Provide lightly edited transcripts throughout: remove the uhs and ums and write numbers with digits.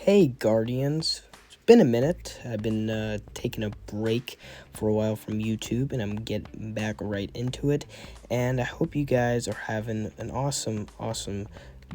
Hey Guardians, it's been a minute. I've been taking a break for a while from YouTube and I'm getting back right into it. And I hope you guys are having an awesome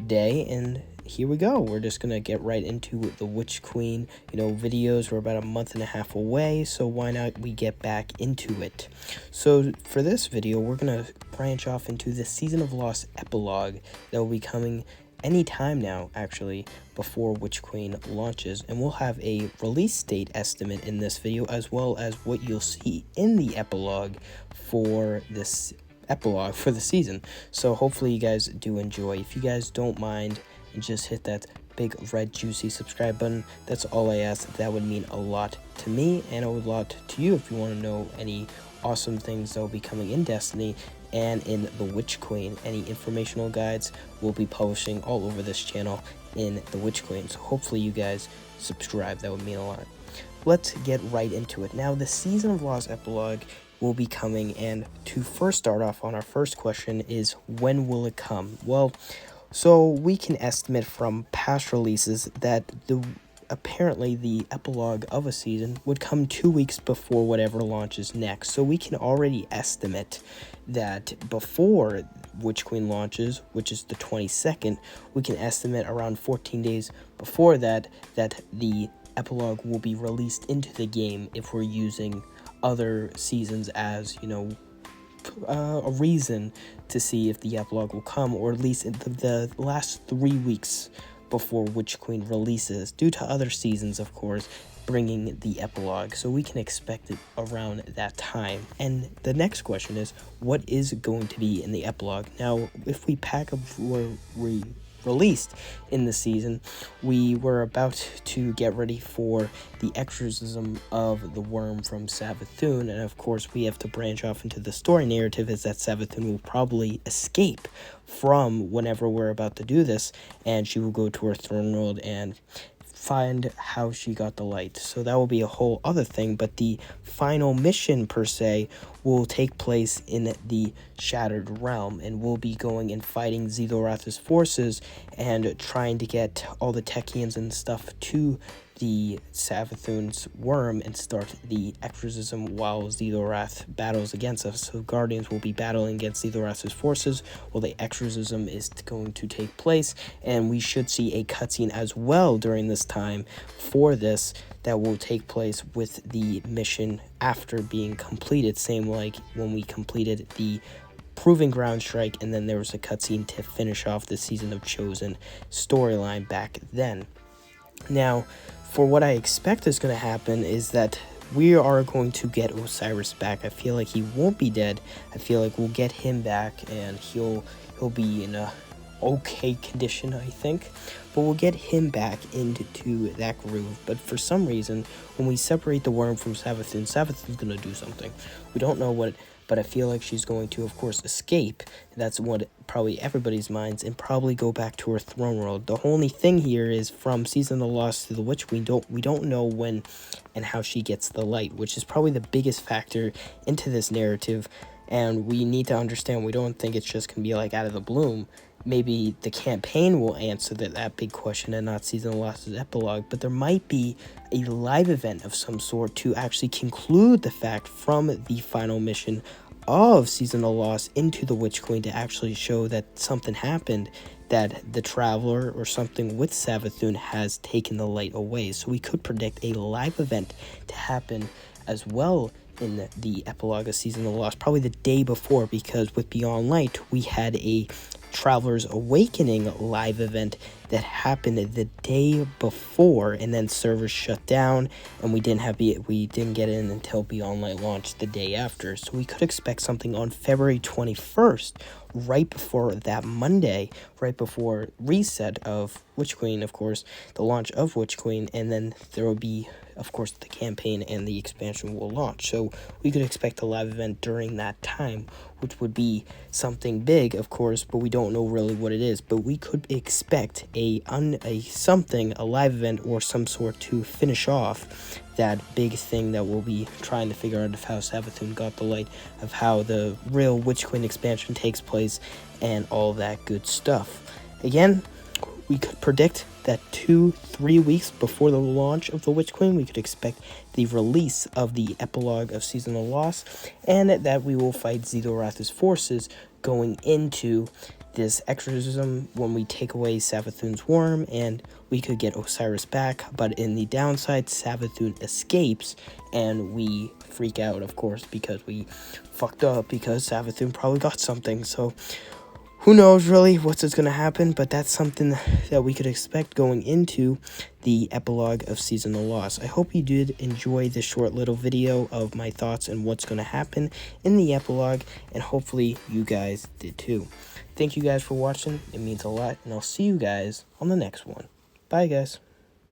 day. And here we go. We're just gonna get right into the Witch Queen, videos. We're about a month and a half away, so why not we get back into it? So for this video, we're gonna branch off into the Season of Lost epilogue that will be coming anytime now, actually, before Witch Queen launches, and we'll have a release date estimate in this video, as well as what you'll see in the epilogue for this epilogue for the season. So hopefully you guys do enjoy. If you guys don't mind, just hit that big red juicy subscribe button. That's all I ask. That would mean a lot to me and a lot to you if you want to know any awesome things that will be coming in Destiny and in the Witch Queen. Any informational guides we'll be publishing all over this channel in the Witch Queen, so hopefully you guys subscribe. That would mean a lot. Let's get right into it. Now, the Season of Lost epilogue will be coming, and to first start off on our first question is, when will it come? Well, so we can estimate from past releases that apparently the epilogue of a season would come 2 weeks before whatever launches next. So we can already estimate that before Witch Queen launches, which is the 22nd, we can estimate around 14 days before that the epilogue will be released into the game, if we're using other seasons as, a reason to see if the epilogue will come, or at least in the last 3 weeks before Witch Queen releases, due to other seasons, of course, bringing the epilogue. So we can expect it around that time. And the next question is, what is going to be in the epilogue? Now, if we pack up where we released in the season, we were about to get ready for the exorcism of the worm from Savathun, and of course we have to branch off into the story narrative, is that Savathun will probably escape from whenever we're about to do this, and she will go to her throne world and find how she got the light. So that will be a whole other thing, but the final mission per se will take place in the Shattered Realm, and we'll be going and fighting Xethorath's forces and trying to get all the Techians and stuff to the Savathun's worm and start the exorcism while Xethorath battles against us. So Guardians will be battling against Xethorath's forces while the exorcism is going to take place, and we should see a cutscene as well during this time for this that will take place with the mission after being completed, same like when we completed the Proving Ground Strike, and then there was a cutscene to finish off the Season of Chosen storyline back then. Now, for what I expect is going to happen is that we are going to get Osiris back. I feel like he won't be dead. I feel like we'll get him back, and he'll be in a okay condition, I think. But we'll get him back into that groove. But for some reason, when we separate the worm from Savathun, Savathun's going to do something. We don't know what, but I feel like she's going to, of course, escape. That's what probably everybody's minds, and probably go back to her throne world. The only thing here is, from Season of the Lost to the Witch Queen, we don't know when and how she gets the light, which is probably the biggest factor into this narrative. And we need to understand, we don't think it's just going to be like out of the bloom. Maybe the campaign will answer that big question and not Season of the Lost's epilogue, but there might be a live event of some sort to actually conclude the fact from the final mission of Season of the Lost into the Witch Queen, to actually show that something happened, that the Traveler or something with Savathun has taken the light away. So we could predict a live event to happen as well in the epilogue of Season of the Lost, probably the day before, because with Beyond Light we had a Traveler's Awakening live event that happened the day before, and then servers shut down, and we didn't get in until Beyond Light launched the day after. So we could expect something on February 21st, right before that Monday, right before reset of Witch Queen, of course, the launch of Witch Queen, and then there will be, of course, the campaign and the expansion will launch. So we could expect a live event during that time, which would be something big, of course, but we don't know really what it is. But we could expect a live event or some sort to finish off that big thing that we'll be trying to figure out, of how Savathun got the light, of how the real Witch Queen expansion takes place, and all that good stuff. Again, we could predict that 2-3 weeks before the launch of the Witch Queen, we could expect the release of the epilogue of Season of the Lost, and that we will fight Xe'Dorath's forces going into this exorcism when we take away Savathun's worm, and we could get Osiris back. But in the downside, Savathun escapes, and we freak out, of course, because we fucked up, because Savathun probably got something. So who knows really what's going to happen, but that's something that we could expect going into the epilogue of Season of the Lost. I hope you did enjoy this short little video of my thoughts and what's going to happen in the epilogue, and hopefully you guys did too. Thank you guys for watching. It means a lot, and I'll see you guys on the next one. Bye, guys.